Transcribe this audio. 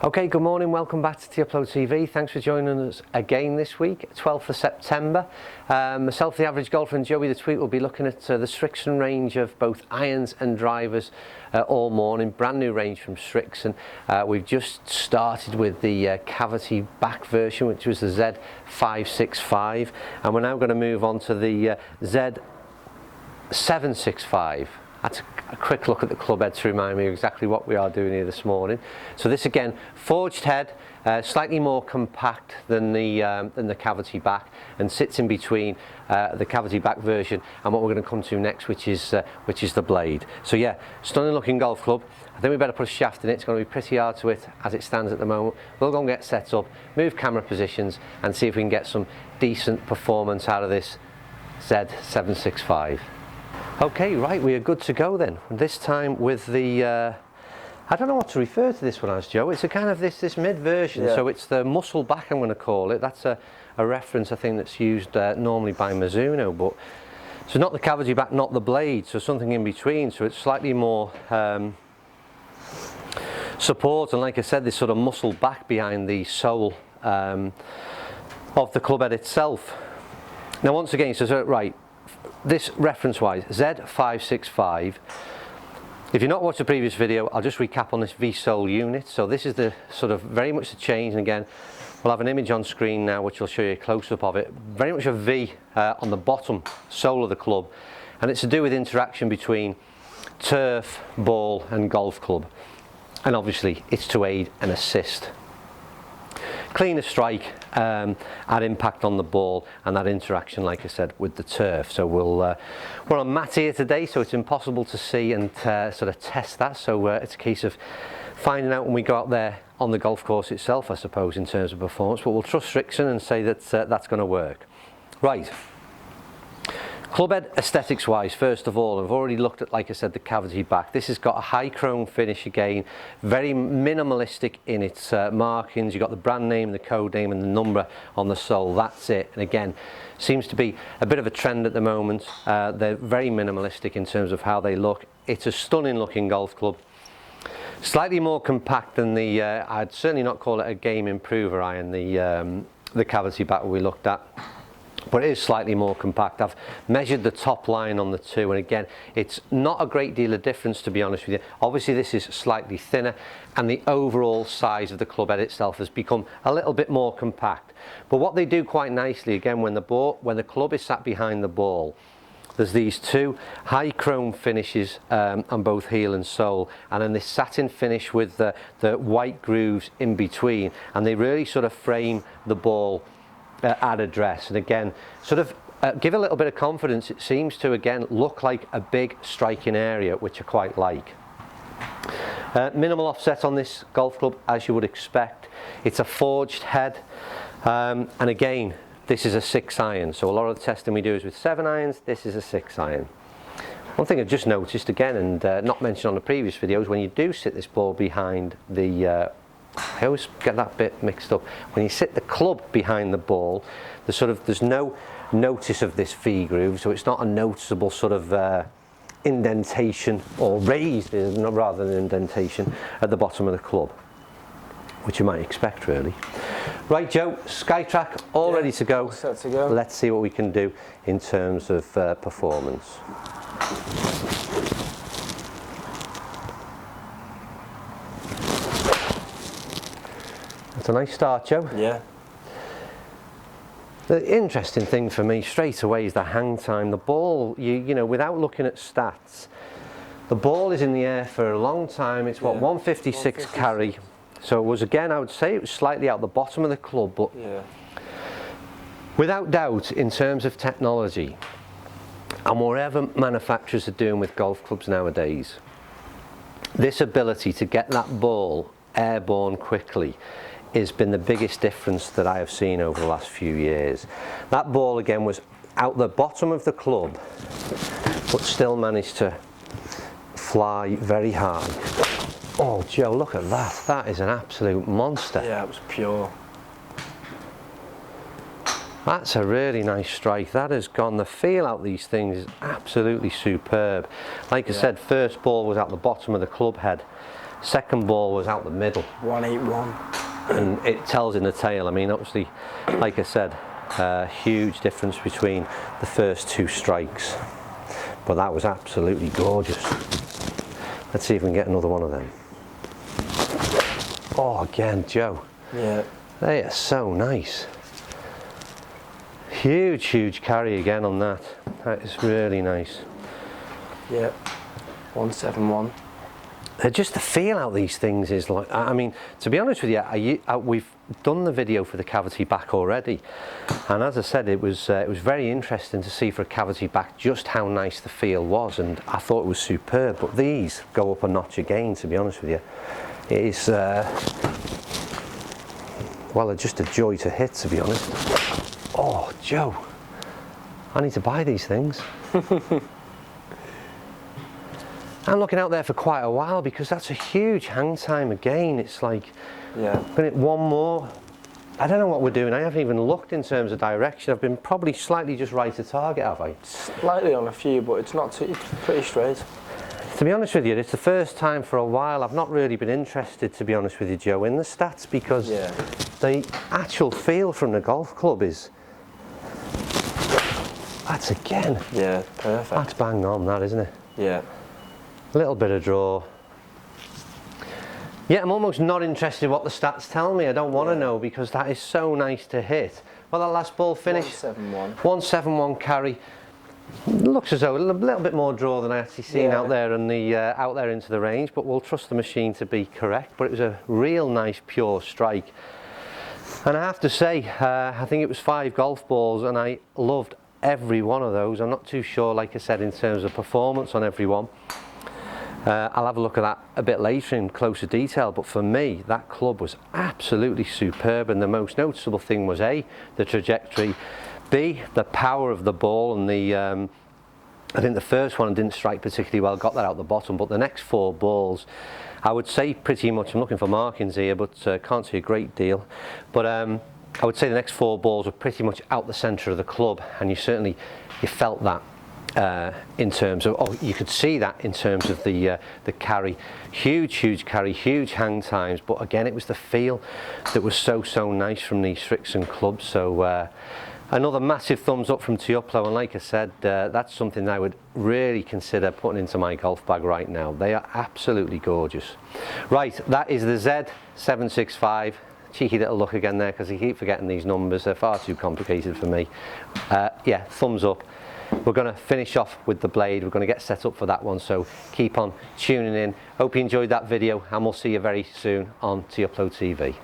Okay, good morning, welcome back to T-Upload TV. Thanks for joining us again this week, 12th of September. Myself, the Average Golfer, and Joey the Tweet will be looking at the Srixon range of both irons and drivers all morning. Brand new range from Srixon. We've just started with the cavity back version, which was the Z565, and we're now going to move on to the Z765. That's a quick look at the club head to remind me exactly what we are doing here this morning. So this again, forged head, slightly more compact than the cavity back, and sits in between the cavity back version and what we're going to come to next, which is the blade. So yeah, stunning looking golf club. I think we better put a shaft in it. It's going to be pretty hard to hit as it stands at the moment. We'll go and get set up, move camera positions, and see if we can get some decent performance out of this Z765. Okay, right, we are good to go then. This time with the, I don't know what to refer to this one as, Joe. It's a kind of this mid version, yeah. So it's the muscle back, I'm going to call it. That's a reference, I think, that's used normally by Mizuno, but so not the cavity back, not the blade, so something in between. So it's slightly more support, and like I said, this sort of muscle back behind the sole of the club head itself. Now, once again, so right. This reference-wise, Z565. If you've not watched the previous video, I'll just recap on this V-sole unit. So this is the sort of very much the change, and again, we'll have an image on screen now which will show you a close-up of it. Very much a V on the bottom sole of the club, and it's to do with interaction between turf, ball and golf club. And obviously it's to aid and assist. Cleaner strike at impact on the ball, and that interaction, like I said, with the turf. So we're on mat here today, so it's impossible to see and sort of test that. So it's a case of finding out when we go out there on the golf course itself, I suppose, in terms of performance. But we'll trust Srixon and say that that's going to work. Right. Club head aesthetics wise, first of all, I've already looked at, like I said, the cavity back. This has got a high chrome finish again, very minimalistic in its markings. You've got the brand name, the code name and the number on the sole, that's it. And again, seems to be a bit of a trend at the moment. They're very minimalistic in terms of how they look. It's a stunning looking golf club. Slightly more compact than the, I'd certainly not call it a game improver iron, the cavity back we looked at. But it is slightly more compact. I've measured the top line on the two, and again, it's not a great deal of difference, to be honest with you. Obviously this is slightly thinner, and the overall size of the club head itself has become a little bit more compact. But what they do quite nicely, again, when the club is sat behind the ball, there's these two high chrome finishes on both heel and sole, and then this satin finish with the white grooves in between, and they really sort of frame the ball at address, and again sort of give a little bit of confidence. It seems to again look like a big striking area, which I quite like. Minimal offset on this golf club, as you would expect. It's a forged head, and again this is a 6 iron, so a lot of the testing we do is with 7 irons. This is a 6 iron. One thing I've just noticed again, and not mentioned on the previous videos, when you do sit this ball behind the I always get that bit mixed up. When you sit the club behind the ball, there's no notice of this V groove, so it's not a noticeable sort of indentation, or raised rather than indentation at the bottom of the club, which you might expect really. Right, Joe, SkyTrack all ready to go. Set to go. Let's see what we can do in terms of performance. That's a nice start, Joe. Yeah. The interesting thing for me straight away is the hang time. The ball, you know, without looking at stats, the ball is in the air for a long time. It's what, 156 carry. So it was, again, I would say it was slightly out the bottom of the club, but without doubt, in terms of technology and whatever manufacturers are doing with golf clubs nowadays, this ability to get that ball airborne quickly has been the biggest difference that I have seen over the last few years. That ball again was out the bottom of the club, but still managed to fly very high. Oh, Joe, look at that. That is an absolute monster. Yeah, it was pure. That's a really nice strike. That has gone. The feel out these things is absolutely superb. Like I said, first ball was at the bottom of the club head. Second ball was out the middle. 181. And it tells in the tail. I mean, obviously, like I said, huge difference between the first 2 strikes. But that was absolutely gorgeous. Let's see if we can get another one of them. Oh, again, Joe. Yeah. They are so nice. Huge, huge carry again on that. That is really nice. Yeah. 171. Just the feel out these things is like, I mean, to be honest with you, we've done the video for the cavity back already, and as I said, it was very interesting to see for a cavity back just how nice the feel was, and I thought it was superb. But these go up a notch again, to be honest with you. It is, well, they're just a joy to hit, to be honest. Oh, Joe, I need to buy these things. I'm looking out there for quite a while because that's a huge hang time again. It's like, yeah, gonna hit one more. I don't know what we're doing. I haven't even looked in terms of direction. I've been probably slightly just right to target, have I? Slightly on a few, but it's not too, it's pretty straight. To be honest with you, it's the first time for a while I've not really been interested, to be honest with you, Joe, in the stats, because the actual feel from the golf club is, that's again. Yeah, perfect. That's bang on, that, isn't it? Yeah. A little bit of draw. Yeah, I'm almost not interested in what the stats tell me. I don't want to know, because that is so nice to hit. Well, that last ball finished. 171. 171 carry. Looks as though a little bit more draw than I actually seen out there and out there into the range, but we'll trust the machine to be correct. But it was a real nice pure strike. And I have to say, I think it was 5 golf balls, and I loved every one of those. I'm not too sure, like I said, in terms of performance on every one. I'll have a look at that a bit later in closer detail, but for me that club was absolutely superb, and the most noticeable thing was A, the trajectory, B, the power of the ball, and the I think the first one didn't strike particularly well, got that out the bottom, but the next 4 balls, I would say pretty much, I'm looking for markings here but can't see a great deal, but I would say the next 4 balls were pretty much out the centre of the club, and you felt that in terms of, you could see that in terms of the carry. Huge carry, huge hang times, but again it was the feel that was so nice from the Srixon club. So another massive thumbs up from Teuplo, and like I said, that's something I would really consider putting into my golf bag right now. They are absolutely gorgeous. Right, that is the Z765. Cheeky little look again there, because I keep forgetting these numbers, they're far too complicated for me. Yeah, thumbs up. We're going to finish off with the blade. We're going to get set up for that one, so keep on tuning in. Hope you enjoyed that video, and we'll see you very soon on Teuplo TV.